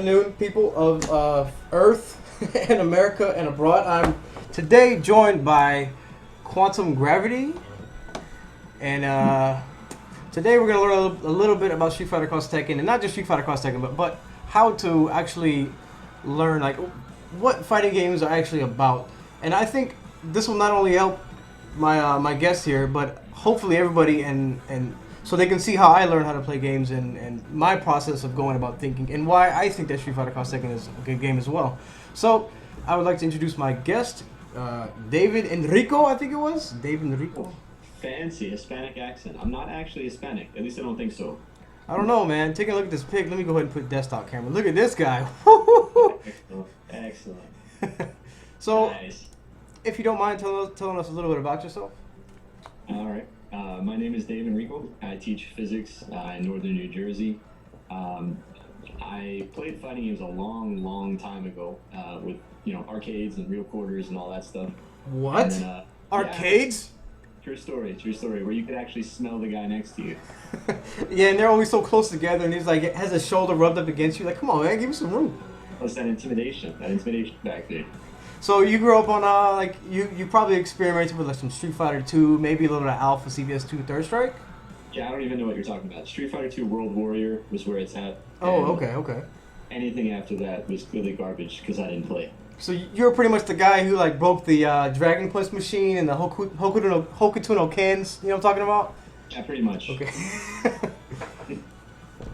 afternoon, people of Earth and America and abroad. I'm today joined by QuantumGravity, and today we're going to learn a little bit about Street Fighter Cross Tekken, and not just Street Fighter Cross Tekken, but how to actually learn like what fighting games are actually about. And I think this will not only help my guests here, but hopefully everybody and so they can see how I learn how to play games and my process of going about thinking and why I think that Street Fighter Cross Tekken is a good game as well. So I would like to introduce my guest, David Enrico, I think it was. David Enrico. Fancy Hispanic accent. I'm not actually Hispanic. At least I don't think so. I don't know, man. Taking a look at this pic. Let me go ahead and put desktop camera. Look at this guy. Excellent. So, nice. If you don't mind telling us a little bit about yourself. All right. My name is Dave Enrico. I teach physics in northern New Jersey. I played fighting games a long time ago with arcades and real quarters and all that stuff. What? Then, arcades? Yeah, true story. Where you could actually smell the guy next to you. Yeah, and they're always so close together, and he's like has his shoulder rubbed up against you. Like, come on, man, give me some room. Plus that intimidation back there. So you grew up on like you probably experimented with like some Street Fighter 2, maybe a little bit of Alpha, CBS 2, Third Strike. Yeah, I don't even know what you're talking about. Street Fighter 2 World Warrior was where it's at. Oh, okay. Anything after that was clearly garbage because I didn't play. So you're pretty much the guy who like broke the Dragon Punch machine and the Hokuto no Kens. You know what I'm talking about? Yeah, pretty much. Okay.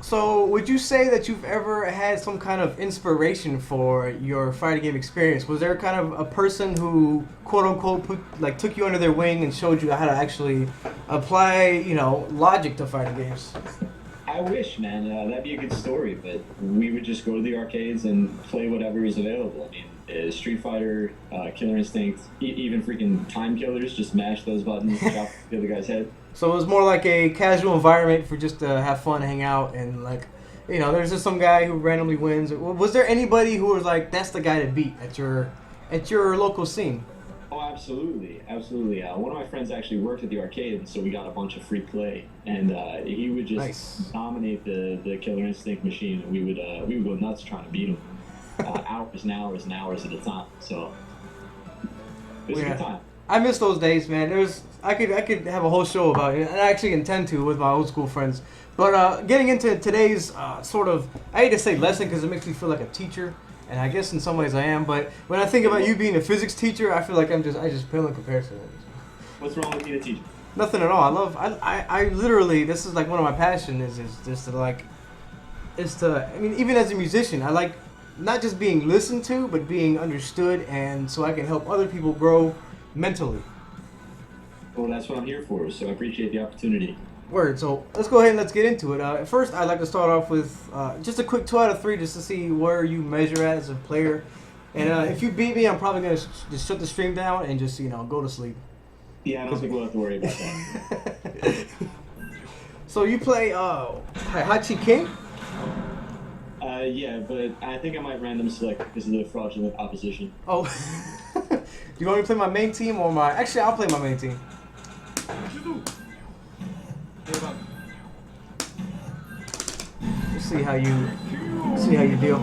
So would you say that you've ever had some kind of inspiration for your fighting game experience? Was there kind of a person who, quote unquote, took you under their wing and showed you how to actually apply, logic to fighting games? I wish, man. That'd be a good story, but we would just go to the arcades and play whatever is available. I mean, Street Fighter, Killer Instinct, even freaking Time Killers, just mash those buttons, chop the other guy's head. So it was more like a casual environment for just to have fun, hang out, and there's just some guy who randomly wins. Was there anybody who was like, that's the guy to beat at your local scene? Oh, absolutely. One of my friends actually worked at the arcade, so we got a bunch of free play, and he would just dominate the Killer Instinct machine, and we would go nuts trying to beat him, hours and hours at a time. So it was a good time. I miss those days, man. I could have a whole show about it, and I actually intend to with my old school friends. But getting into today's sort of, I hate to say lesson because it makes me feel like a teacher, and I guess in some ways I am. But when I think about you being a physics teacher, I feel like I just pale in comparison. What's wrong with being a teacher? Nothing at all. I literally, this is like one of my passions is just to I mean, even as a musician, I like not just being listened to, but being understood, and so I can help other people grow mentally. Well, that's what I'm here for, so I appreciate the opportunity. Word. So let's go ahead and let's get into it. First, I'd like to start off with just a quick 2 out of 3 just to see where you measure at as a player. And if you beat me, I'm probably going to just shut the stream down and just, go to sleep. Yeah, I don't think we'll have to worry about that. So you play Hachi King? Yeah, but I think I might random select because of the fraudulent opposition. Oh. Do you want me to play my main team or my... Actually, I'll play my main team. Let's see how you deal.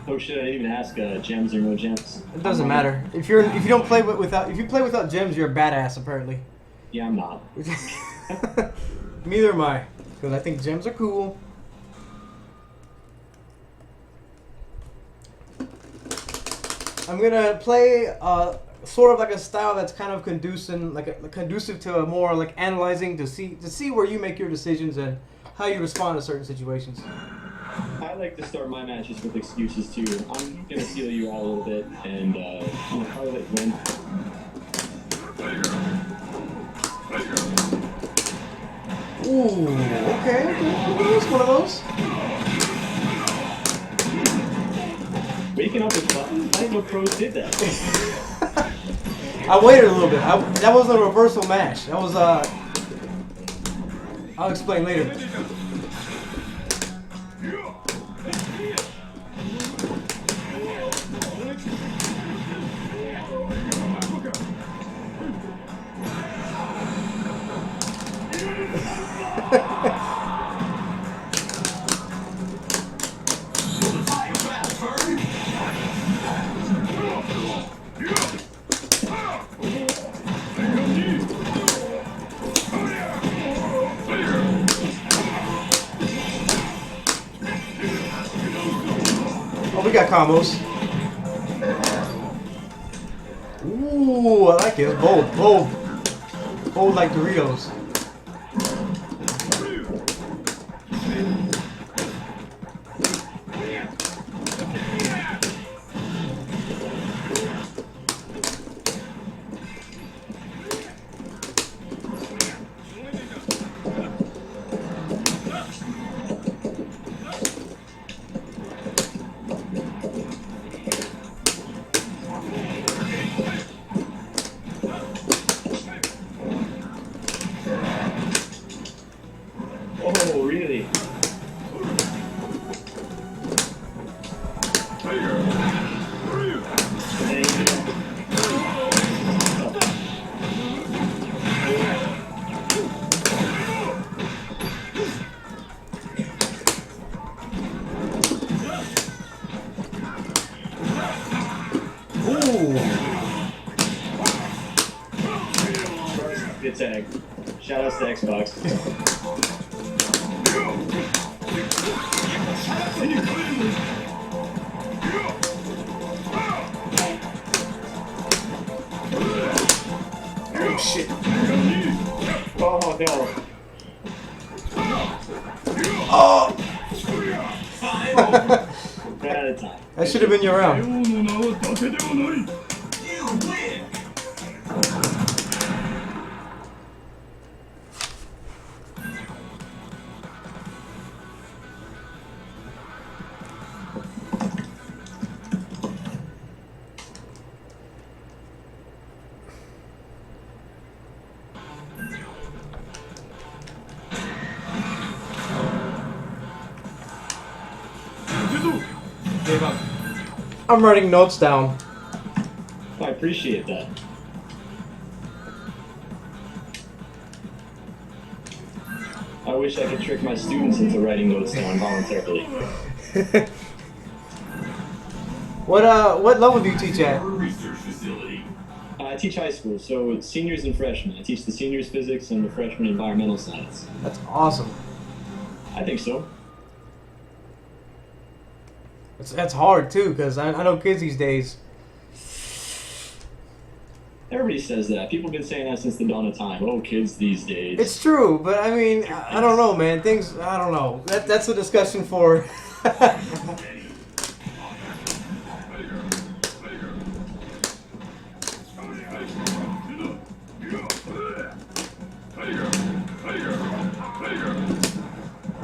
Oh shit! I didn't even ask gems or no gems. It doesn't matter. If you play without gems, you're a badass apparently. Yeah, I'm not. Neither am I, because I think gems are cool. I'm gonna play sort of like a style that's kind of conducive to a more like analyzing to see where you make your decisions and how you respond to certain situations. I like to start my matches with excuses too. I'm gonna steal you all a little bit and probably let you win. Ooh, okay. One of those. Waking up with buttons? I didn't know pros did that. I waited a little bit. That wasn't a reversal mash. That was I'll explain later. we got combos. Ooh, I like it. It's bold, bold. Bold like Doritos. Oh, really? Ooh. Good tag. Shout out to Xbox. Oh shit. Oh no. Oh. Ran out of time. That should have been your round. I'm writing notes down. I appreciate that. I wish I could trick my students into writing notes down voluntarily. What level do you teach at? I teach high school, so it's seniors and freshmen. I teach the seniors physics and the freshmen environmental science. That's awesome. I think so. That's hard too, because I know kids these days. Everybody says that. People have been saying that since the dawn of time. Oh, kids these days. It's true, but I mean, I don't know, man. Things, I don't know. That's a discussion for.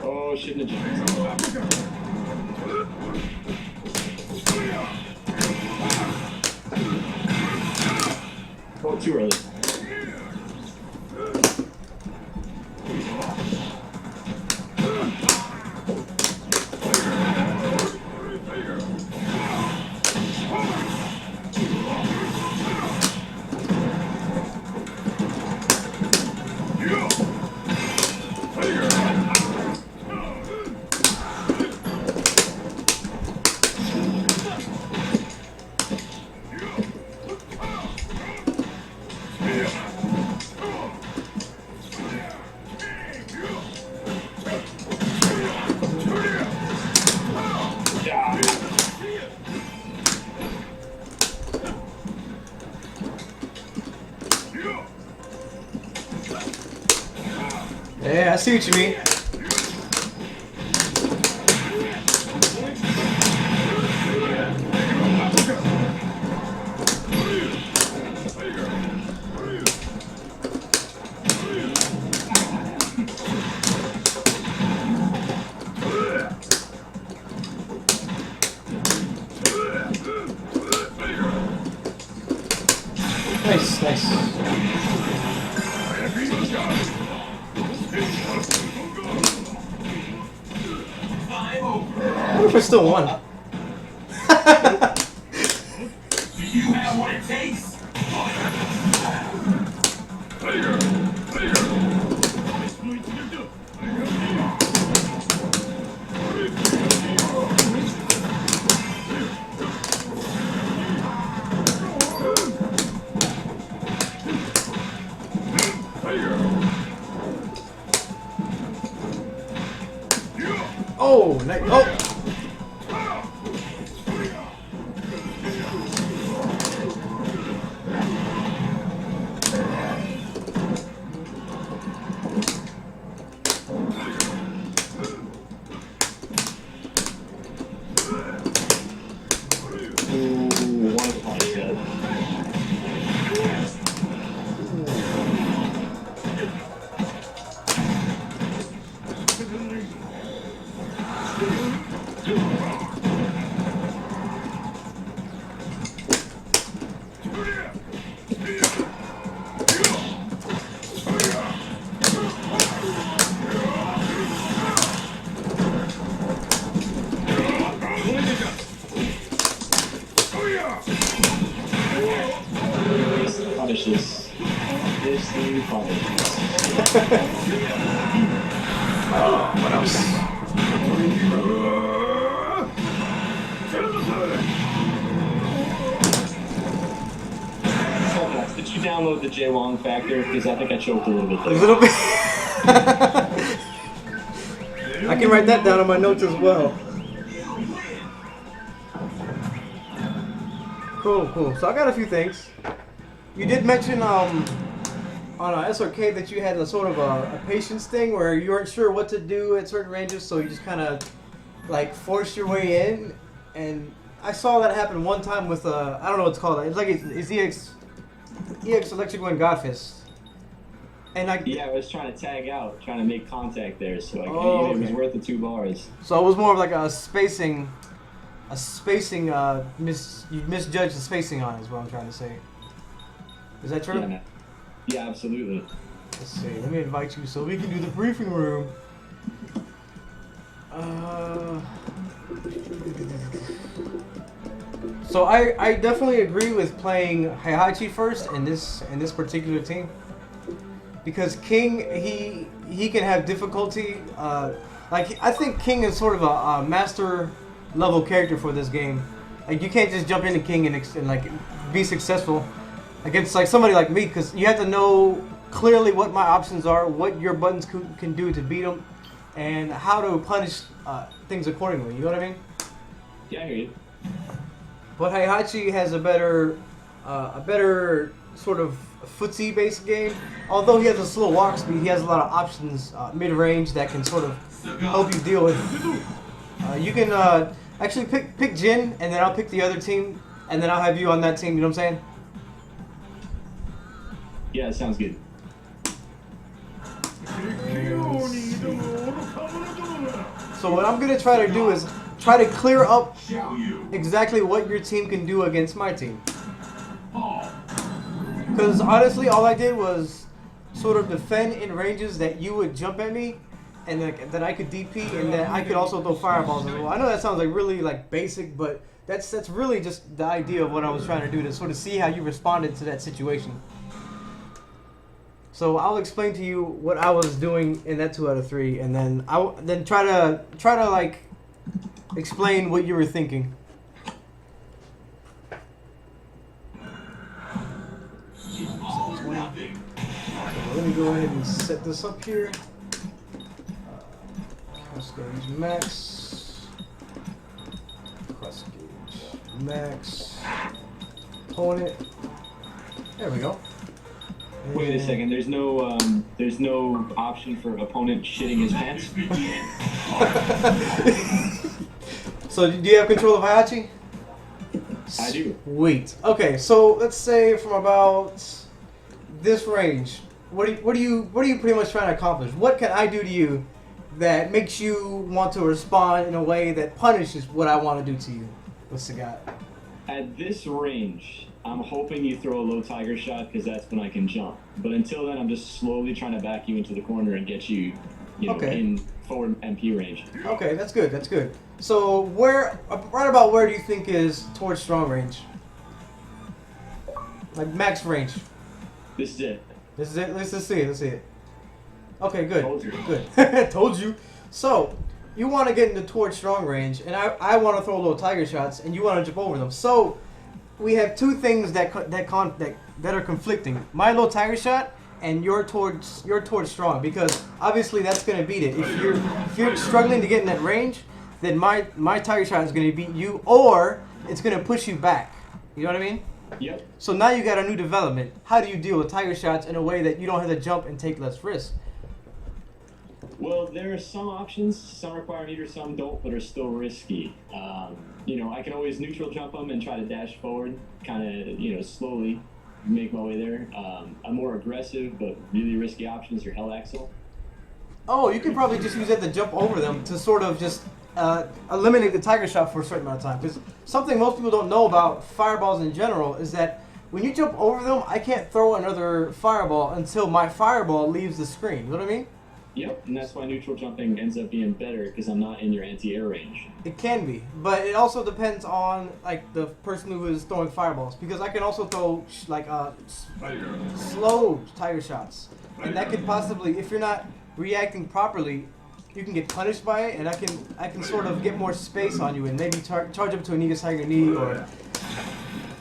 Oh, shouldn't have. Oh, too early. Yeah, I see what you mean. Nice, nice. What if we're still one? Do you have what it takes? Oh, nice. Oh. Punishes. This thing punishes. What else? Did you download the Jaywong factor? Because I think I choked a little bit A there. little bit. I can write that down on my notes as well. Cool. So I got a few things. You did mention on SRK that you had a sort of a patience thing where you weren't sure what to do at certain ranges, so you just kind of like forced your way in. And I saw that happen one time with I don't know what it's called. It's like it's EX Electric Wind Godfist. And I was trying to tag out, trying to make contact there, so okay. It was worth the 2 bars. So it was more of like a spacing. You misjudged the spacing on it, is what I'm trying to say. Is that true? Yeah, absolutely. Let's see. Let me invite you so we can do the briefing room. So I definitely agree with playing Heihachi first in this particular team, because King he can have difficulty. Like I think King is sort of a master level character for this game. Like you can't just jump into King and like be successful against like somebody like me, because you have to know clearly what my options are, what your buttons can do to beat them, and how to punish things accordingly. You know what I mean? Yeah, I hear you. But Heihachi has a better sort of footsie based game. Although he has a slow walk speed, he has a lot of options mid range that can sort of help you deal with. You can actually pick Jin, and then I'll pick the other team, and then I'll have you on that team. You know what I'm saying? Yeah, it sounds good. So what I'm gonna try to do is try to clear up exactly what your team can do against my team. Because honestly, all I did was sort of defend in ranges that you would jump at me, and that I could DP, and that I could also throw fireballs as well. I know that sounds like really like basic, but that's really just the idea of what I was trying to do, to sort of see how you responded to that situation. So I'll explain to you what I was doing in that 2 out of 3, and then I'll try to like explain what you were thinking. So let me go ahead and set this up here. Cross gauge max. Cross gauge max. Opponent. There we go. Wait a second. There's no option for opponent shitting his pants. So do you have control of Heihachi? I do. Sweet. Okay, so let's say from about this range, what are you pretty much trying to accomplish? What can I do to you that makes you want to respond in a way that punishes what I want to do to you? What's the guy? At this range, I'm hoping you throw a low tiger shot, because that's when I can jump. But until then, I'm just slowly trying to back you into the corner and get you, in forward MP range. Okay, that's good. That's good. So right about where do you think is towards strong range? Like max range. This is it. This is it. Let's see it. Let's see it. Okay, good. Told you. Good. Told you. So you want to get into towards strong range, and I want to throw little tiger shots, and you want to jump over them. So we have two things that are conflicting. My low tiger shot and your towards strong, because obviously that's gonna beat it. If you're struggling to get in that range, then my tiger shot is gonna beat you, or it's gonna push you back. You know what I mean? Yep. So now you got a new development. How do you deal with tiger shots in a way that you don't have to jump and take less risk? Well, there are some options. Some require meter, some don't, but are still risky. I can always neutral jump them and try to dash forward, kind of, slowly make my way there. A more aggressive but really risky option is your Hell Axle. Oh, you can probably just use that to jump over them to sort of just eliminate the tiger shot for a certain amount of time. Because something most people don't know about fireballs in general is that when you jump over them, I can't throw another fireball until my fireball leaves the screen. You know what I mean? Yep, and that's why neutral jumping ends up being better because I'm not in your anti-air range. It can be, but it also depends on like the person who is throwing fireballs. Because I can also throw slow tiger shots, and that could possibly, if you're not reacting properly, you can get punished by it, and I can sort of get more space on you and maybe charge up to a Nega Tiger knee, or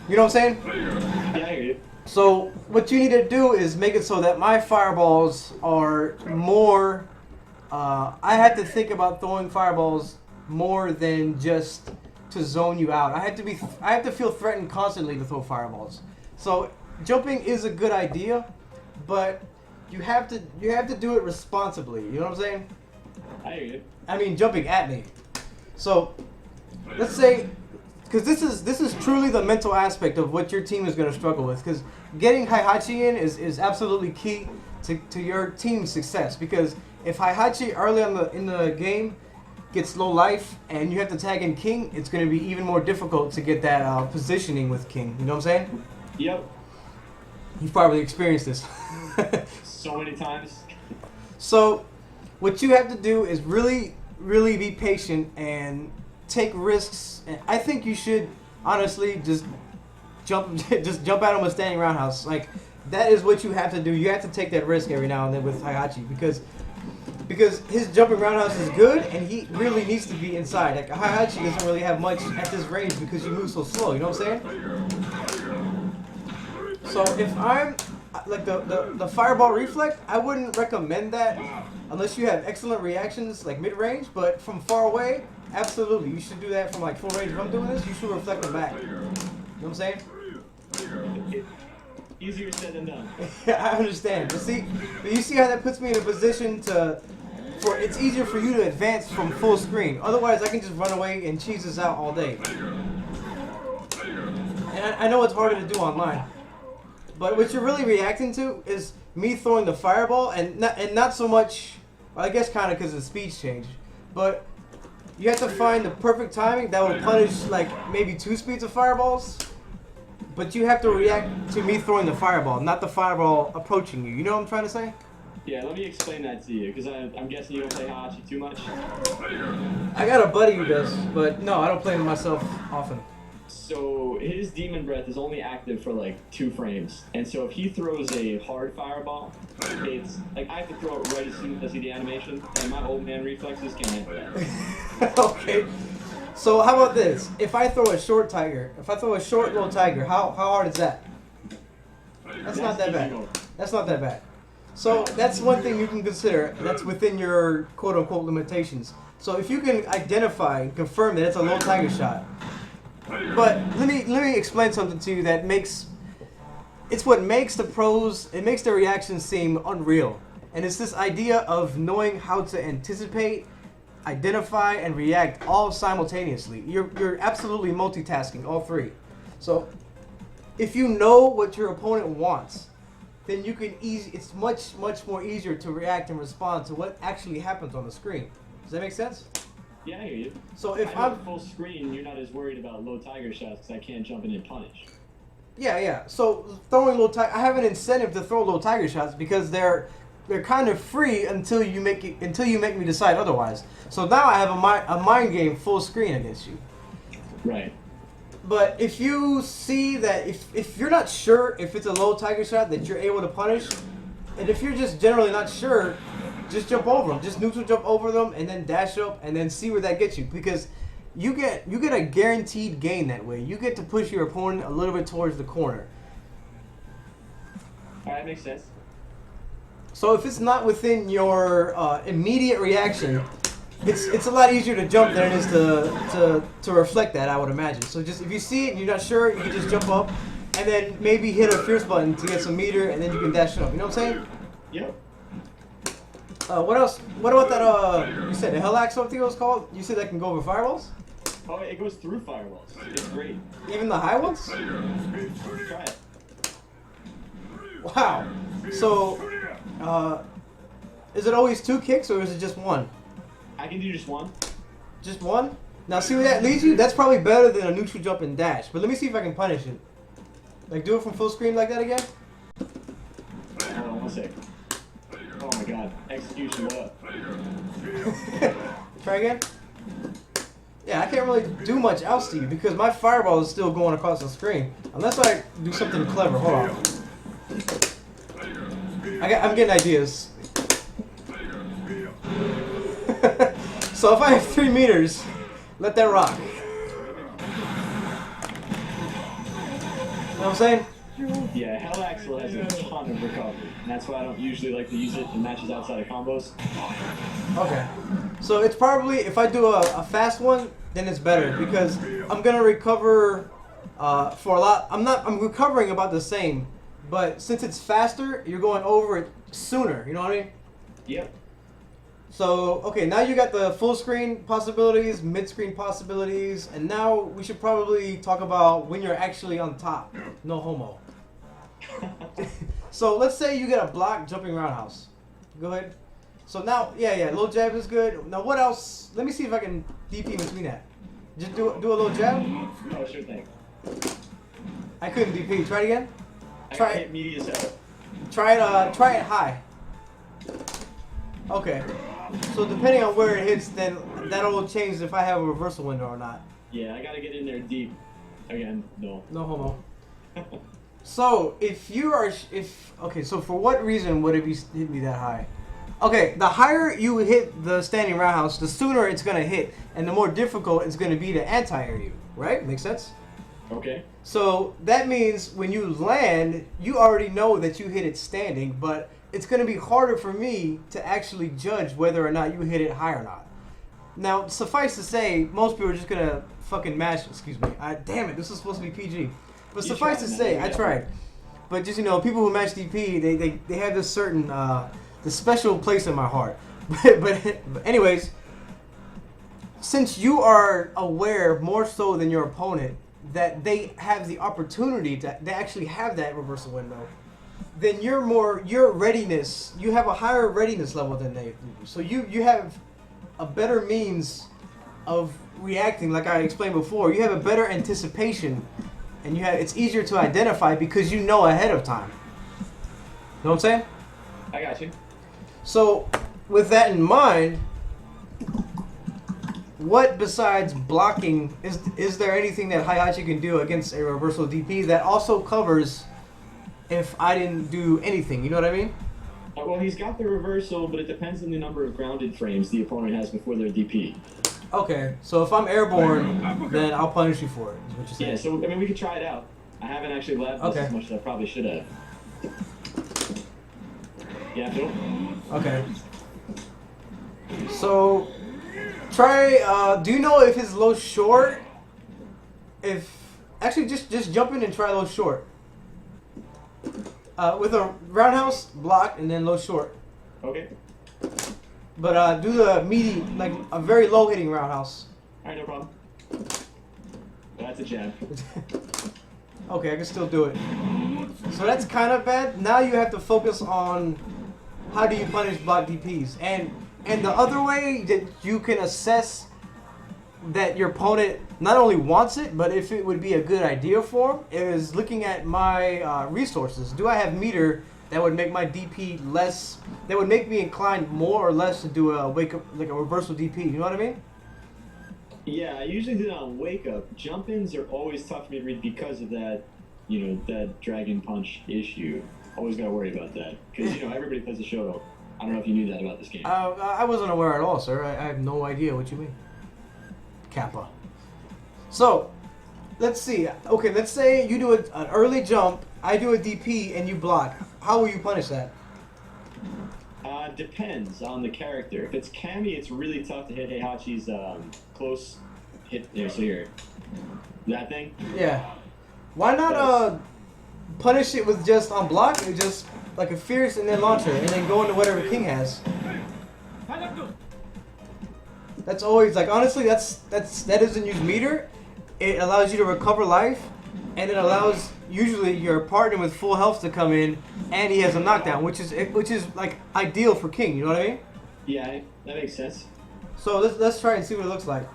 you know what I'm saying? Yeah, I hear you. So what you need to do is make it so that my fireballs are more. I had to think about throwing fireballs more than just to zone you out. I have to feel threatened constantly to throw fireballs. So jumping is a good idea, but you have to do it responsibly. You know what I'm saying? I hear you. I mean, jumping at me. So let's say, because this is truly the mental aspect of what your team is going to struggle with. Because getting Heihachi in is absolutely key to your team's success. Because if Heihachi early in the game gets low life and you have to tag in King, it's going to be even more difficult to get that positioning with King. You know what I'm saying? Yep. You've probably experienced this. So many times. So what you have to do is really, really be patient and take risks. And I think you should honestly just jump at him with standing roundhouse. Like that is what you have to do. You have to take that risk every now and then with Heihachi because his jumping roundhouse is good and he really needs to be inside. Like Heihachi doesn't really have much at this range because you move so slow. You know what I'm saying? So if I'm like the fireball reflect, I wouldn't recommend that unless you have excellent reactions like mid range. But from far away, absolutely, you should do that from like full range. If I'm doing this, you should reflect them back. You know what I'm saying? Easier said than done. Yeah, I understand. But you see how that puts me in a position it's easier for you to advance from full screen. Otherwise, I can just run away and cheese this out all day. And I know it's harder to do online. But what you're really reacting to is me throwing the fireball, and not so much. Well, I guess kind of because the speed's changed. But you have to find the perfect timing that will punish like maybe 2 speeds of fireballs. But you have to react to me throwing the fireball, not the fireball approaching you. You know what I'm trying to say? Yeah, let me explain that to you, because I'm guessing you don't play Heihachi too much. I got a buddy who does, but no, I don't play him myself often. So his Demon Breath is only active for like 2 frames, and so if he throws a hard fireball, it's like I have to throw it right as soon as I see the animation, and my old man reflexes can't handle that. Okay. So how about this? If I throw a short little tiger, how hard is that? That's not that bad. That's not that bad. So that's one thing you can consider. That's within your quote-unquote limitations. So if you can identify and confirm that it's a low tiger shot. But let me explain something to you that makes what makes the pros, it makes the reactions seem unreal. And it's this idea of knowing how to anticipate, identify, and react all simultaneously. You're absolutely multitasking, all 3. So if you know what your opponent wants, then you can it's much more easier to react and respond to what actually happens on the screen. Does that make sense? Yeah, I hear you. So if I'm I'm full screen, you're not as worried about low tiger shots because I can't jump in and punish. yeah. So throwing low tiger, I have an incentive to throw low tiger shots because they're kind of free until you make me decide otherwise. So now I have a mind game full screen against you. Right. But if you see that if you're not sure if it's a low tiger shot that you're able to punish, and if you're just generally not sure, just jump over them. Just neutral jump over them and then dash up and then see where that gets you, because you get a guaranteed gain that way. You get to push your opponent a little bit towards the corner. All right, makes sense. So if it's not within your immediate reaction, it's a lot easier to jump than it is to reflect that, I would imagine. So just if you see it and you're not sure, you can just jump up and then maybe hit a fierce button to get some meter, and then you can dash it up. You know what I'm saying? Yep. What else? What about that? You said the Hell Axe, something it was called? You said that can go over fireballs? Oh, it goes through firewalls. It's great. Even the high ones? Try it. Wow. So, is it always 2 kicks or is it just 1? I can do just 1. Just one? Now see where that leads you? That's probably better than a neutral jump and dash. But let me see if I can punish it. Like do it from full screen like that again? Hold on 1 sec. Oh my god. Execution, what up? Try again? Yeah, I can't really do much else to you because my fireball is still going across the screen. Unless I do something clever. Hold on. I'm getting ideas. So if I have 3 meters, let that rock. You know what I'm saying? Yeah, Hell Axle has a ton of recovery, and that's why I don't usually like to use it in matches outside of combos. Okay. So it's probably, if I do a fast one, then it's better because I'm gonna recover for a lot. I'm recovering about the same, but since it's faster, you're going over it sooner. You know what I mean? Yep. So, okay, now you got the full screen possibilities, mid-screen possibilities, and now we should probably talk about when you're actually on top. No homo. So let's say you get a block jumping roundhouse. Go ahead. So now, yeah, low jab is good. Now what else? Let me see if I can DP between that. Just do a little jab. Oh, sure thing. I couldn't DP. Try it again. Try it. Media set. Try it high. Okay. So depending on where it hits, then that'll change if I have a reversal window or not. Yeah, I gotta get in there deep. Again, no. No homo. So okay, so for what reason would it hit me that high? Okay, the higher you hit the standing roundhouse, the sooner it's gonna hit, and the more difficult it's gonna be to anti-air you. Right? Makes sense? Okay. So that means when you land, you already know that you hit it standing, but it's going to be harder for me to actually judge whether or not you hit it high or not. Now, suffice to say, most people are just going to fucking mash, excuse me. Damn it, this is supposed to be PG. But suffice to say, I tried. But just, people who match DP, they have this certain, the special place in my heart. but anyways, since you are aware more so than your opponent that they have the opportunity to they actually have that reversal window, then your readiness, you have a higher readiness level than they do. So you have a better means of reacting, like I explained before. You have a better anticipation, and it's easier to identify because you know ahead of time. Know what I'm saying? I got you. So with that in mind, what besides blocking is there anything that Heihachi can do against a reversal DP that also covers if I didn't do anything? You know what I mean? Well, he's got the reversal, but it depends on the number of grounded frames the opponent has before their DP. Okay, so if I'm airborne, then I'll punish you for it, is what you're saying. Yeah, so, I mean, we could try it out. I haven't actually labbed this as much as I probably should have. Yeah, Phil? Okay. So, try, do you know if his low short? Actually, just jump in and try low short. With a roundhouse, block, and then low short. Okay. But do the meaty, like a very low hitting roundhouse. Alright, no problem. That's a jab. Okay, I can still do it. So that's kind of bad. Now you have to focus on how do you punish block DPs. And the other way that you can assess that your opponent not only wants it, but if it would be a good idea for him, is looking at my resources. Do I have meter that would make my DP less, that would make me inclined more or less to do a wake up, like a reversal DP? You know what I mean? Yeah, I usually do that on wake up. Jump ins are always tough for me to read because of that, that dragon punch issue. Always gotta worry about that. Because, everybody plays the Shoto. I don't know if you knew that about this game. I wasn't aware at all, sir. I have no idea what you mean. Kappa. So, let's see. Okay, let's say you do an early jump, I do a DP, and you block. How will you punish that? Depends on the character. If it's Cammy, it's really tough to hit Heihachi's close hit there. So here. That thing? Yeah. Why not punish it with just on block and just like a fierce and then launcher and then go into whatever King has? That's always like, honestly, that doesn't use meter. It allows you to recover life, and it allows usually your partner with full health to come in, and he has a knockdown, which is like ideal for King. You know what I mean? Yeah, that makes sense. So let's try and see what it looks like.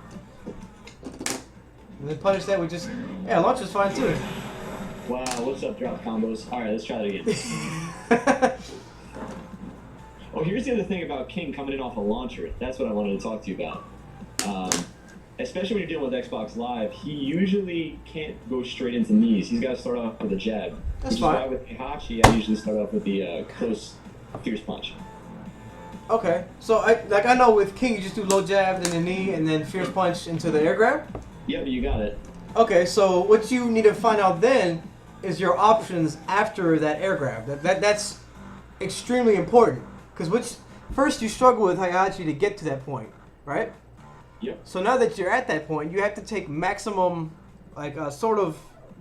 And then punish that with just launch is fine too. Wow, what's up, drop combos? All right, let's try that again. Oh, here's the other thing about King coming in off a launcher. That's what I wanted to talk to you about. Especially when you're dealing with Xbox Live, he usually can't go straight into knees. He's got to start off with a jab. That's fine. Why with Heihachi, I usually start off with the close, fierce punch. Okay, so I know with King you just do low jab, then the knee, and then fierce punch into the air grab. Yep, you got it. Okay, so what you need to find out then is your options after that air grab. That's extremely important because first you struggle with Heihachi to get to that point, right? Yep. So now that you're at that point, you have to take maximum,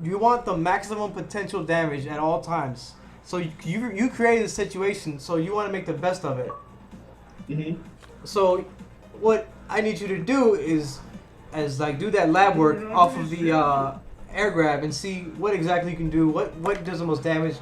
you want the maximum potential damage at all times. So you created a situation, so you want to make the best of it. Mm-hmm. So what I need you to do is do that lab work off of the air grab and see what exactly you can do, what does the most damage,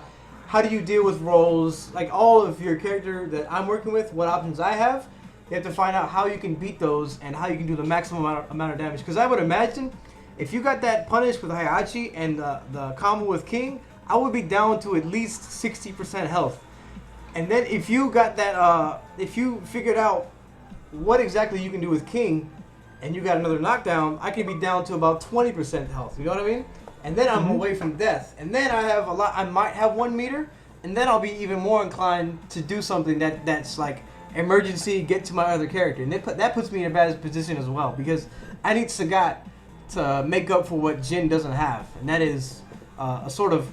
how do you deal with rolls, like all of your character that I'm working with, what options I have. You have to find out how you can beat those and how you can do the maximum amount of damage. Because I would imagine if you got that punish with Heihachi and the combo with King, I would be down to at least 60% health. And then if you got that, if you figured out what exactly you can do with King, and you got another knockdown, I could be down to about 20% health. You know what I mean? And then I'm away from death. And then I might have 1 meter, and then I'll be even more inclined to do something that's like emergency, get to my other character. And that puts me in a bad position as well, because I need Sagat to make up for what Jin doesn't have. And that is a sort of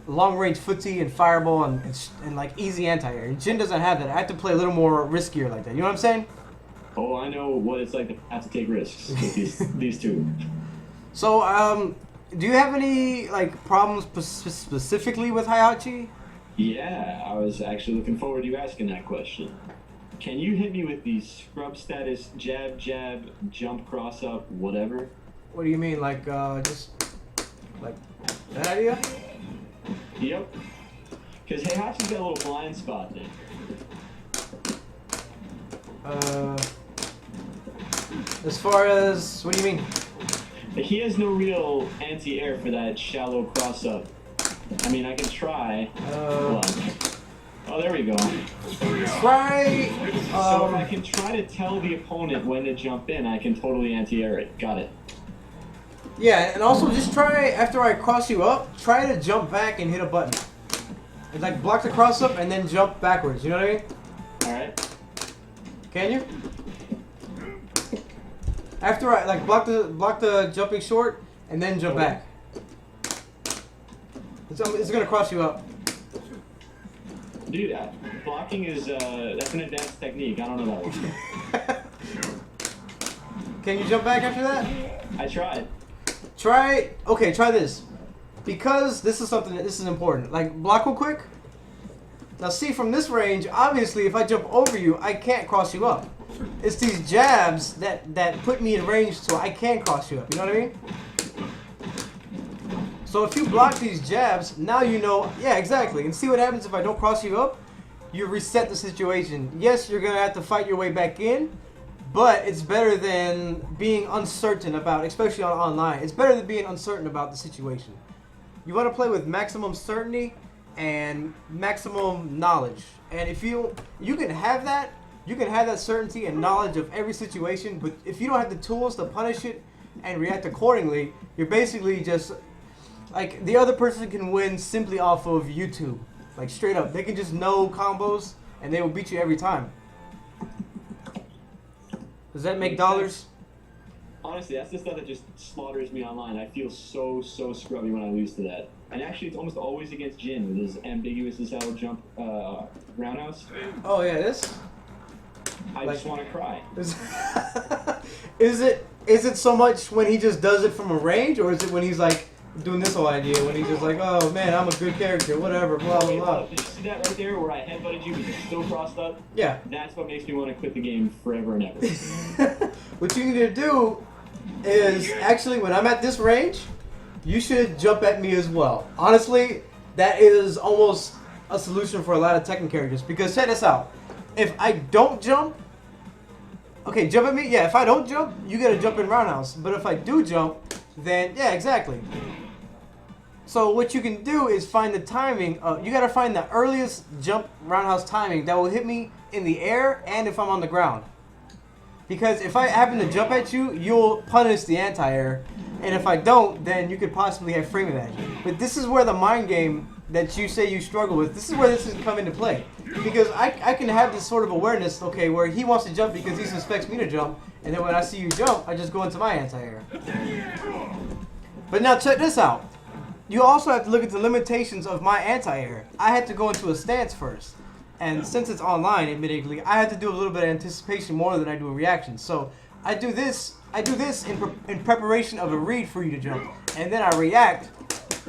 long-range footsie and fireball and like easy anti-air. And Jin doesn't have that. I have to play a little more riskier like that. You know what I'm saying? Oh, I know what it's like to have to take risks with these two. So, do you have any like problems specifically with Heihachi? Yeah, I was actually looking forward to you asking that question. Can you hit me with the scrub status, jab, jab, jump, cross up, whatever? What do you mean, like just like that idea? Yep. Because Heihachi's got a little blind spot there. As far as, what do you mean? He has no real anti-air for that shallow cross-up. I mean, I can try. Oh, there we go. Try. So if I can try to tell the opponent when to jump in, I can totally anti-air it. Got it. Yeah, and also just try, after I cross you up, try to jump back and hit a button. And like block the cross-up and then jump backwards. You know what I mean? Alright. Can you? After I like block the jumping short and then jump back. It's gonna cross you up. Dude, blocking is that's an advanced technique. I don't know that one. Can you jump back after that? I tried. Try this. Because this is important. Like block real quick. Now see, from this range, obviously if I jump over you, I can't cross you up. It's these jabs that put me in range so I can cross you up. You know what I mean? So if you block these jabs, now you know, yeah, exactly. And see what happens if I don't cross you up? You reset the situation. Yes, you're going to have to fight your way back in, but it's better than being uncertain about, especially on online, it's better than being uncertain about the situation. You want to play with maximum certainty and maximum knowledge. And if you can have that, you can have that certainty and knowledge of every situation, but if you don't have the tools to punish it and react accordingly, you're basically just, like, the other person can win simply off of YouTube. Like, straight up. They can just know combos, and they will beat you every time. Does that make dollars? Honestly, that's the stuff that just slaughters me online. I feel so scrubby when I lose to that. And actually, it's almost always against Jin with his ambiguous as hell jump roundhouse. Oh, yeah, this? I just want to cry. Is it so much when he just does it from a range, or is it when he's like doing this whole idea when he's just like, oh man, I'm a good character, whatever, blah blah blah. You see that right there where I headbutted you but you're still crossed up? Yeah. That's what makes me want to quit the game forever and ever. What you need to do is actually, when I'm at this range, you should jump at me as well. Honestly, that is almost a solution for a lot of Tekken characters, because check this out. If I don't jump, Okay, jump at me? Yeah, if I don't jump, you get a jump in roundhouse. But if I do jump, then, yeah, exactly. So what you can do is find the timing. You got to find the earliest jump roundhouse timing that will hit me in the air and if I'm on the ground. Because if I happen to jump at you, you'll punish the anti-air. And if I don't, then you could possibly have frame advantage. But this is where the mind game that you say you struggle with, this is where this is come into play. Because I can have this sort of awareness, okay, where he wants to jump because he suspects me to jump. And then when I see you jump, I just go into my anti-air. But now check this out. You also have to look at the limitations of my anti-air. I had to go into a stance first. And since it's online, admittedly, I had to do a little bit of anticipation more than I do a reaction. So I do this in preparation of a read for you to jump. And then I react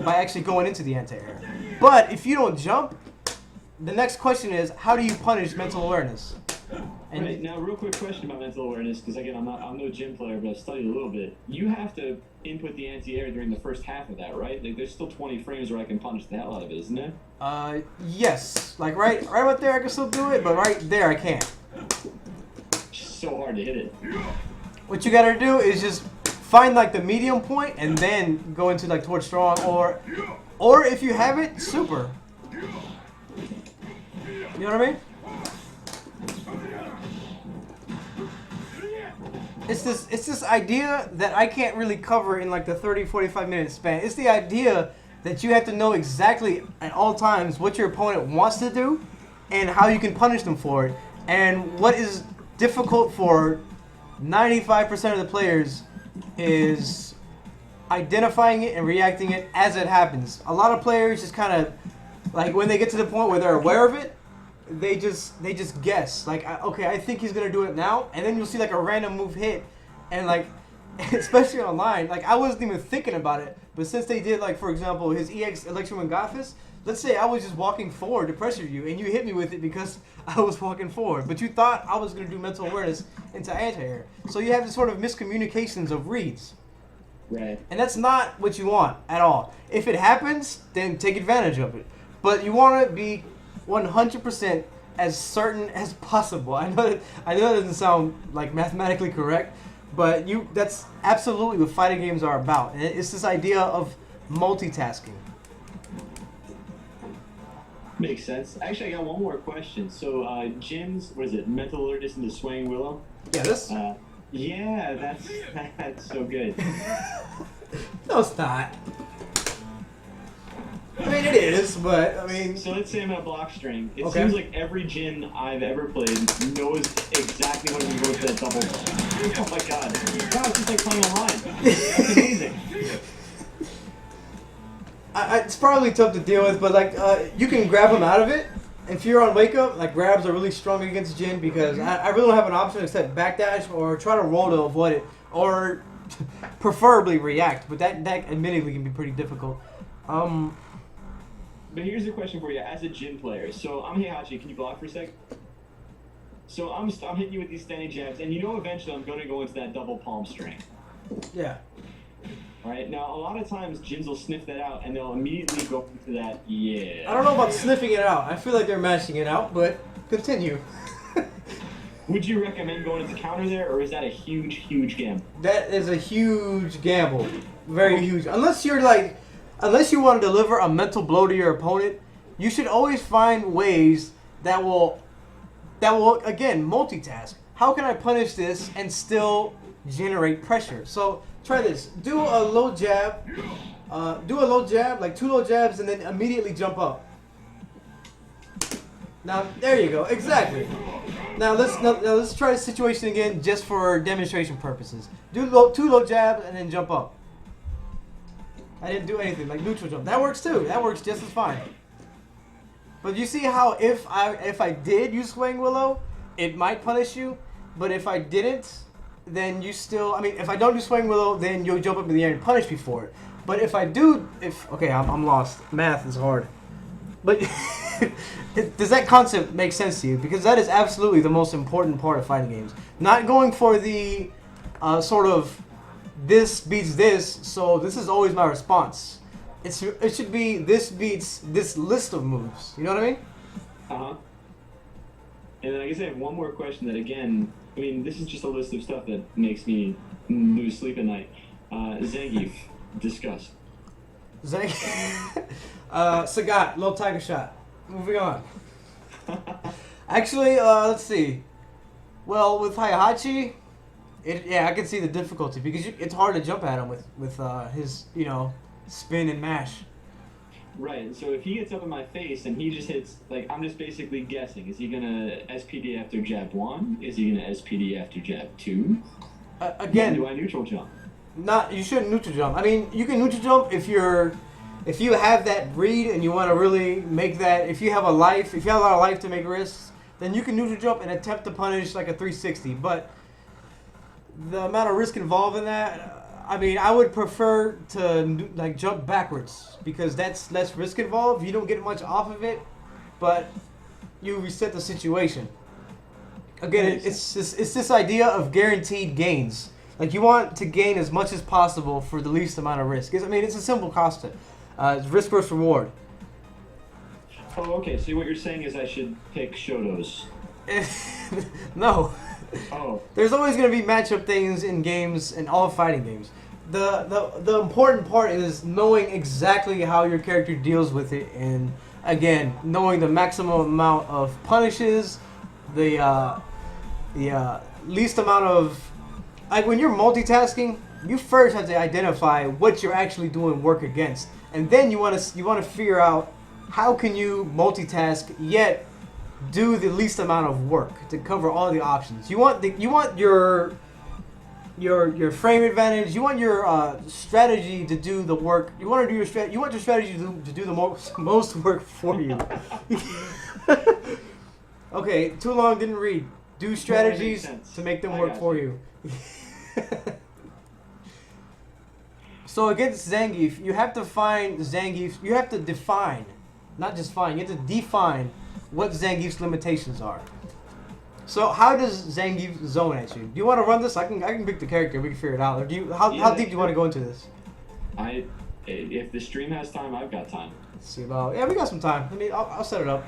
by actually going into the anti-air. But if you don't jump, the next question is, how do you punish mental awareness? And right, now, real quick question about mental awareness, because again, I'm no gym player, but I've studied a little bit. You have to input the anti-air during the first half of that, right? Like, there's still 20 frames where I can punish the hell out of it, isn't there? Yes. Like right up there, I can still do it, but right there, I can't. It's so hard to hit it. What you gotta do is just find like the medium point and then go into like towards strong, or if you have it, super. You know what I mean? It's this idea that I can't really cover in like the 30-45 minute span. It's the idea that you have to know exactly at all times what your opponent wants to do and how you can punish them for it. And what is difficult for 95% of the players is identifying it and reacting it as it happens. A lot of players just kind of, like when they get to the point where they're aware of it, they just guess. Like, okay, I think he's going to do it now. And then you'll see like a random move hit. And like, especially online, like I wasn't even thinking about it. But since they did, like, for example, his EX Electromagnetis, let's say I was just walking forward to pressure you, and you hit me with it because I was walking forward. But you thought I was going to do mental awareness into anti-air. So you have this sort of miscommunications of reads. Right. And that's not what you want at all. If it happens, then take advantage of it. But you want to be 100% as certain as possible. I know that doesn't sound like mathematically correct, but that's absolutely what fighting games are about. And it's this idea of multitasking. Makes sense. Actually, I got one more question. So, Jim's, what is it, mental alertness into Swaying Willow? Yeah, this? Yeah, that's so good. No, it's not. I mean, it is, but, I mean... So let's say I'm at a block string. It okay. seems like every Jin I've ever played knows exactly when to go to that double. Oh my god. Wow, it's just like playing online. That's amazing. It's probably tough to deal with, but, like, you can grab them out of it. If you're on wake up, like, grabs are really strong against Jin because I really don't have an option except backdash or try to roll to avoid it. Or preferably react, but that admittedly can be pretty difficult. But here's the question for you, as a Jin player. So I'm Heihachi, can you block for a sec? So I'm hitting you with these standing jabs, and you know eventually I'm going to go into that double palm string. Yeah. Alright, now a lot of times Jins will sniff that out, and they'll immediately go into that, yeah. I don't know about sniffing it out. I feel like they're mashing it out, but continue. Would you recommend going into counter there, or is that a huge, huge gamble? That is a huge gamble. Very huge. Unless you want to deliver a mental blow to your opponent, you should always find ways that will again like how can I punish this and still generate pressure? So try this. Do a low jab, like 2 low jabs, and then immediately jump up. Now there you go. Exactly. Now let's try the situation again just for demonstration purposes. Do 2 low jabs and then jump up. I didn't do anything, like neutral jump. That works too. That works just as fine. But you see how if I did use Swaying Willow, it might punish you. But if I didn't, then you still... I mean, if I don't do Swaying Willow, then you'll jump up in the air and punish me for it. But if I do... Okay, I'm lost. Math is hard. But does that concept make sense to you? Because that is absolutely the most important part of fighting games. Not going for the sort of... this beats this, so this is always my response. It should be this beats this list of moves. You know what I mean? Uh-huh. And then I guess I have one more question that, again, I mean, this is just a list of stuff that makes me lose sleep at night. Zangief, discuss. Sagat, low tiger shot. Moving on. Actually, let's see. Well, with Heihachi, I can see the difficulty because it's hard to jump at him with his spin and mash. Right. So if he gets up in my face and he just hits, like, I'm just basically guessing. Is he gonna SPD after jab 1? Is he gonna SPD after jab 2? Again, do I neutral jump? You shouldn't neutral jump. I mean, you can neutral jump if you have that read and you want to really make that. If you have a lot of life to make risks, then you can neutral jump and attempt to punish like a 360. But the amount of risk involved in that, I mean, I would prefer to like jump backwards because that's less risk involved. You don't get much off of it, but you reset the situation. Again, it's this idea of guaranteed gains. Like, you want to gain as much as possible for the least amount of risk. I mean, it's a simple constant. It's risk versus reward. Oh, okay. So what you're saying is I should pick Shoto's. No. Oh. There's always going to be matchup things in games, in all fighting games. The important part is knowing exactly how your character deals with it, and again, knowing the maximum amount of punishes, the least amount of, like, when you're multitasking, you first have to identify what you're actually doing work against, and then you want to figure out how can you multitask yet do the least amount of work to cover all the options. You want your frame advantage. You want your strategy to do the work. You want your strategy to do the most work for you. Okay, too long, didn't read. Do strategies to make them work for you. So against Zangief, you have to find Zangief. You have to define, not just find. You have to define what Zangief's limitations are. So how does Zangief zone at you? Do you want to run this? I can pick the character. We can figure it out. Or how deep do you want to go into this? If the stream has time, I've got time. Let's see about. Yeah, we got some time. I'll set it up.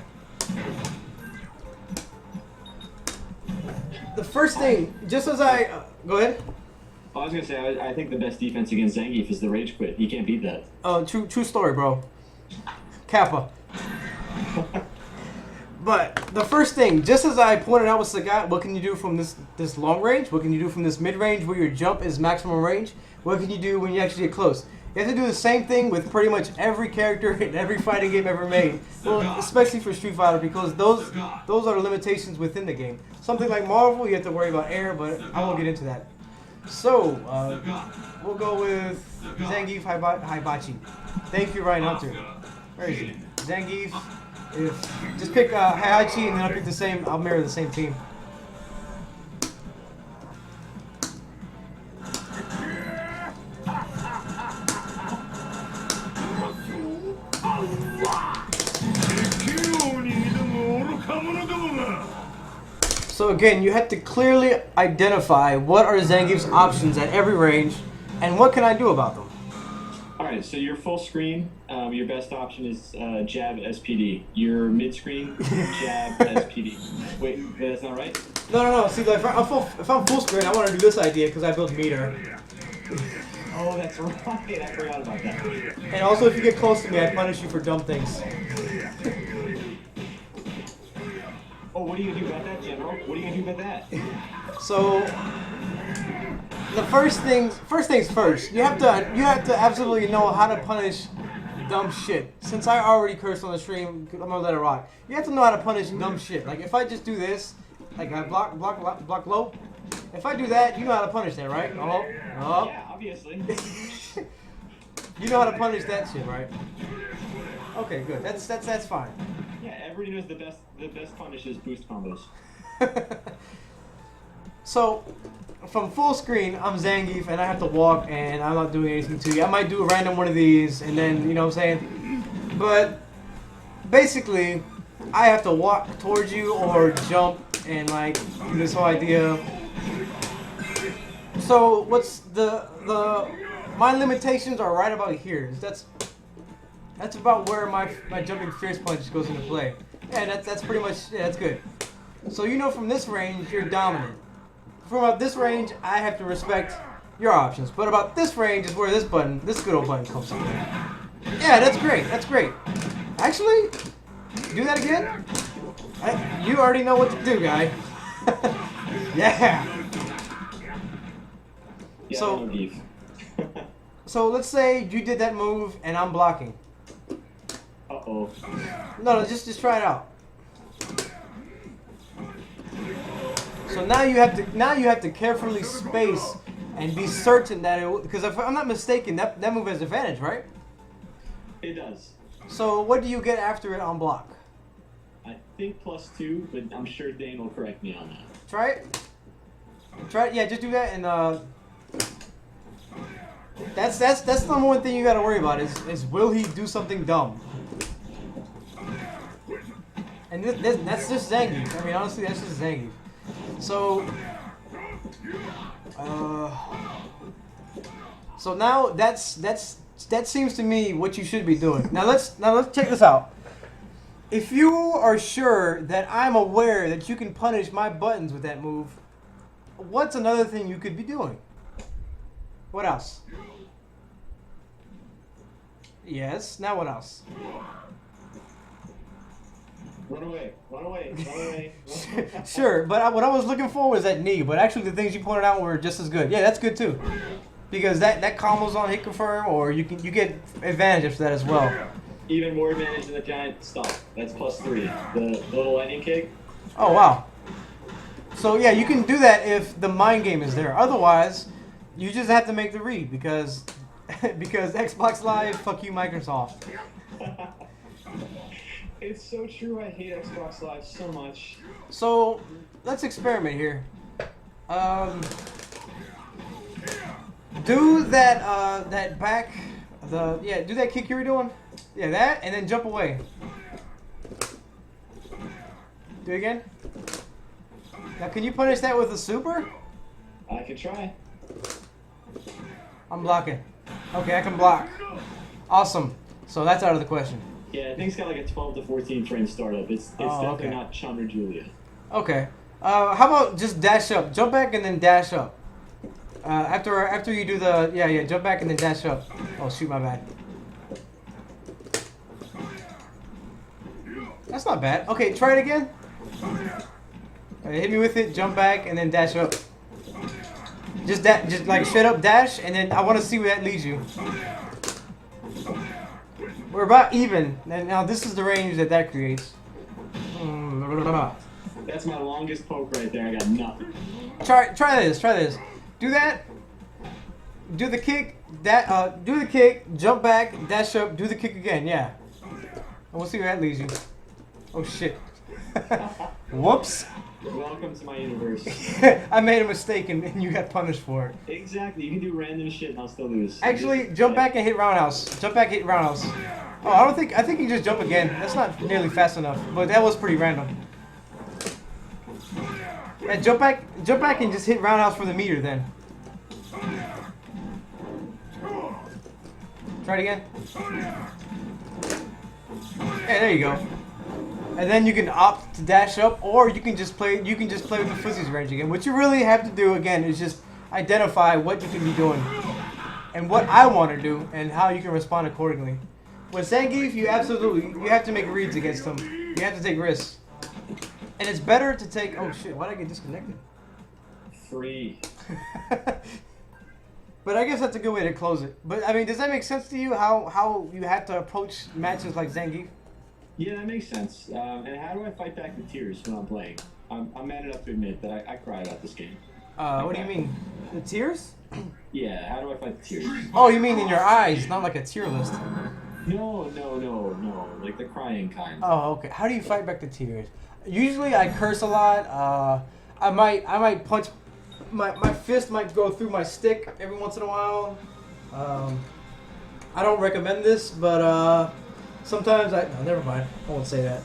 The first thing, just as I go ahead. I was gonna say I think the best defense against Zangief is the rage quit. He can't beat that. Oh, true story, bro. Kappa. But the first thing, just as I pointed out with Sagat, what can you do from this long range? What can you do from this mid range where your jump is maximum range? What can you do when you actually get close? You have to do the same thing with pretty much every character in every fighting game ever made. Well, especially for Street Fighter, because those are the limitations within the game. Something like Marvel, you have to worry about air, but I won't get into that. So, we'll go with Zangief Hibachi. Thank you, Ryan Hunter. Where is he? Zangief. Just pick Heihachi, and then I'll pick the same. I'll mirror the same team. So again, you have to clearly identify what are Zangief's options at every range, and what can I do about them. Alright, so your full screen, your best option is jab SPD. Your mid screen, jab SPD. Wait, that's not right? No. See, like, if I'm full screen, I want to do this idea because I build meter. Oh, that's right. I forgot about that. And also, if you get close to me, I punish you for dumb things. Oh, what are you gonna do about that, General? What are you gonna do about that? So, the first things first. You have to absolutely know how to punish dumb shit. Since I already cursed on the stream, I'm gonna let it rock. You have to know how to punish dumb shit. Like, if I just do this, like I block low. If I do that, you know how to punish that, right? Oh. Yeah, obviously. You know how to punish that shit, right? Okay, good. That's fine. Yeah, everybody knows the best punish is boost combos. So, from full screen, I'm Zangief, and I have to walk, and I'm not doing anything to you. I might do a random one of these, and then, you know what I'm saying? But, basically, I have to walk towards you, or jump, and, like, this whole idea. So, my limitations are right about here. That's about where my jumping fierce punch goes into play. Yeah, that's pretty much, yeah, that's good. So you know from this range, you're dominant. From about this range, I have to respect your options. But about this range is where this button, this good old button comes in. Yeah, that's great. That's great. Actually, do that again? You already know what to do, guy. Yeah. Yeah, So- no beef. So let's say you did that move and I'm blocking. Uh-oh. No, just try it out. So now you have to carefully space and be certain that it, because if I'm not mistaken, that move has advantage, right? It does. So what do you get after it on block? I think +2, but I'm sure Dane will correct me on that. Try it. Try it. Yeah, just do that and that's the number one thing you gotta worry about is will he do something dumb? And that's just Zangief. I mean, honestly, that's just Zangief. So, so now that seems to me what you should be doing. Now let's check this out. If you are sure that I'm aware that you can punish my buttons with that move, what's another thing you could be doing? What else? Yes. Now what else? Run away, run away, run away. Sure, but what I was looking for was that knee. But actually, the things you pointed out were just as good. Yeah, that's good too, because that combos on hit confirm, or you get advantage after that as well. Even more advantage than the giant stop. That's +3. The little lightning kick. Oh wow. So yeah, you can do that if the mind game is there. Otherwise, you just have to make the read because Xbox Live, fuck you, Microsoft. It's so true. I hate Xbox Live so much. So let's experiment here. Do that back, do that kick you were doing. Yeah, that, and then jump away. Do it again. Now, can you punish that with a super? I can try. I'm blocking. Okay, I can block. Awesome. So that's out of the question. Yeah, I think it's got like a 12 to 14 frame startup. It's definitely okay. not Chun or Julia. Okay. How about just dash up? Jump back and then dash up. After you do the jump back and then dash up. Oh shoot, my bad. That's not bad. Okay, try it again. Hit me with it, jump back, and then dash up. Just like straight up dash, and then I want to see where that leads you. We're about even. And now this is the range that creates. That's my longest poke right there. I got nothing. Try this. Do that. Do the kick. Do the kick. Jump back. Dash up. Do the kick again. Yeah. And we'll see where that leads you. Oh shit. Whoops. Welcome to my universe. I made a mistake and you got punished for it. Exactly. You can do random shit and I'll still lose. Actually, jump back and hit roundhouse. Jump back, hit roundhouse. Oh, I think you just jump again. That's not nearly fast enough, but that was pretty random. Yeah, jump back and just hit roundhouse for the meter then. Try it again. Yeah, there you go. And then you can opt to dash up, or you can just play with the fuzzies range again. What you really have to do again is just identify what you can be doing and what I want to do and how you can respond accordingly. With Zangief, you have to make reads against him. You have to take risks. And it's better to take... Oh shit, why did I get disconnected? Free. But I guess that's a good way to close it. But I mean, does that make sense to you, how you have to approach matches like Zangief? Yeah, that makes sense. And how do I fight back the tears when I'm playing? I'm man enough to admit that I cry about this game. What do you mean? The tears? Yeah, how do I fight the tears? Oh, you mean in your eyes, not like a tier list. No. Like the crying kind. Oh, okay. How do you fight back the tears? Usually I curse a lot. I might punch. My fist might go through my stick every once in a while. I don't recommend this, but sometimes no, never mind. I won't say that.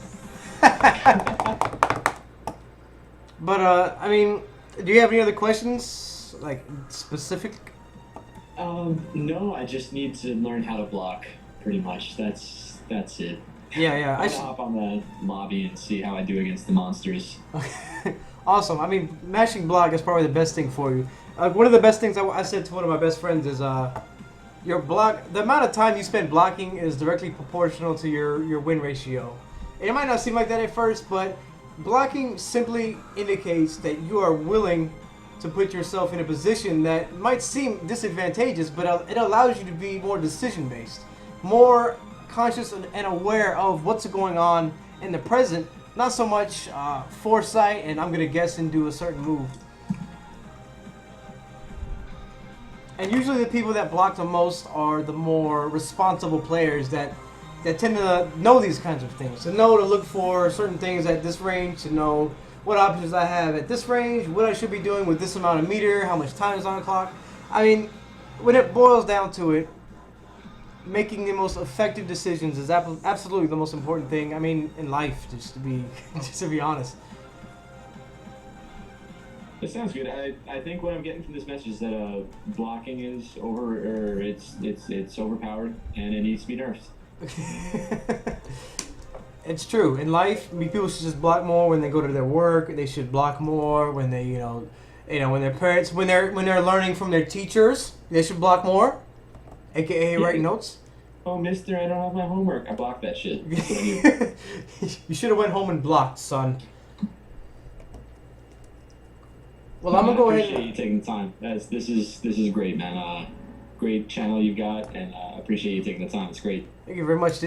But I mean, do you have any other questions, like specific? No, I just need to learn how to block. Pretty much. That's it. Yeah. I'm gonna hop on the lobby and see how I do against the monsters. Awesome. I mean, mashing block is probably the best thing for you. One of the best things I said to one of my best friends is your block. The amount of time you spend blocking is directly proportional to your win ratio. And it might not seem like that at first, but blocking simply indicates that you are willing to put yourself in a position that might seem disadvantageous, but it allows you to be more decision-based, more conscious and aware of what's going on in the present, not so much foresight and I'm going to guess and do a certain move. And usually the people that block the most are the more responsible players that tend to know these kinds of things, to know to look for certain things at this range, to know what options I have at this range, what I should be doing with this amount of meter, how much time is on the clock. I mean, when it boils down to it, making the most effective decisions is absolutely the most important thing. I mean, in life, just to be honest. That sounds good. I think what I'm getting from this message is that blocking is it's overpowered and it needs to be nerfed. It's true. In life, people should just block more when they go to their work. They should block more when they, when their parents, when they're learning from their teachers. They should block more, aka write notes. Oh, mister, I don't have my homework. I blocked that shit. That's what I do. You should have went home and blocked, son. Well, I'm gonna go ahead. I appreciate you taking the time. This is great, man. Great channel you've got, and I appreciate you taking the time. It's great. Thank you very much.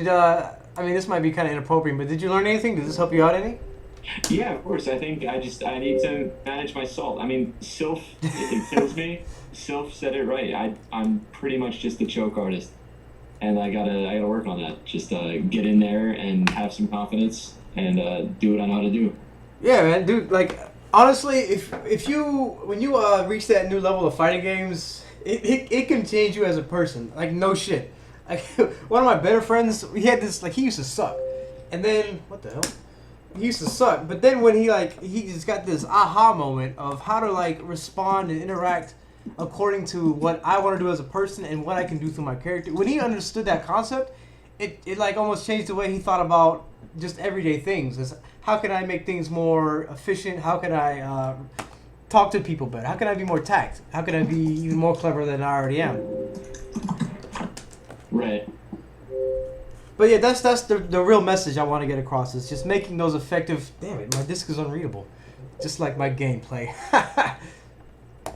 I mean, this might be kind of inappropriate, but did you learn anything? Did this help you out any? Yeah, of course. I think I need to manage my salt. I mean, Sylph, it kills me. Sylph said it right. I'm pretty much just a choke artist, and I gotta work on that. Just get in there and have some confidence and do what I know how to do. Yeah, man, dude. Like, honestly, when you reach that new level of fighting games, it can change you as a person. Like, no shit. Like, one of my better friends, he had this, like, he used to suck. And then, what the hell? He used to suck. But then when he just got this aha moment of how to, like, respond and interact according to what I want to do as a person and what I can do through my character. When he understood that concept, it like, almost changed the way he thought about just everyday things. It's, how can I make things more efficient? How can I talk to people better? How can I be more tact? How can I be even more clever than I already am? Right. But yeah, that's the real message I want to get across. Is just making those effective. Damn it, my disc is unreadable, just like my gameplay.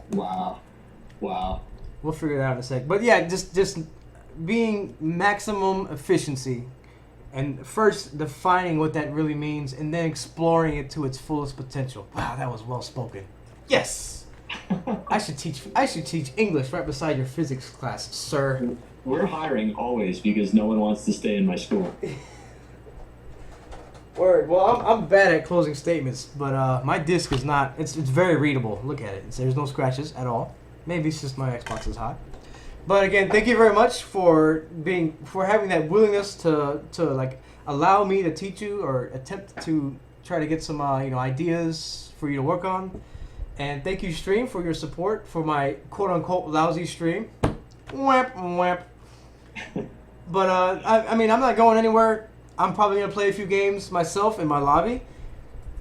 Wow. We'll figure it out in a sec. But yeah, just being maximum efficiency, and first defining what that really means, and then exploring it to its fullest potential. Wow, that was well spoken. Yes. I should teach English right beside your physics class, sir. We're hiring always because no one wants to stay in my school. Word. Well, I'm bad at closing statements, but my disc is not. It's very readable. Look at it. There's no scratches at all. Maybe it's just my Xbox is hot. But again, thank you very much for having that willingness to like allow me to teach you or attempt to try to get some ideas for you to work on. And thank you, stream, for your support for my quote-unquote lousy stream. Whap, whap. But, I mean, I'm not going anywhere. I'm probably going to play a few games myself in my lobby.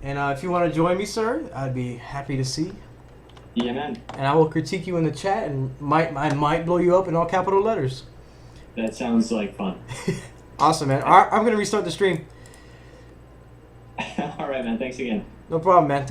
And if you want to join me, sir, I'd be happy to see. Yeah, man. And I will critique you in the chat and I might blow you up in all capital letters. That sounds like fun. Awesome, man. All right, I'm going to restart the stream. All right, man. Thanks again. No problem, man.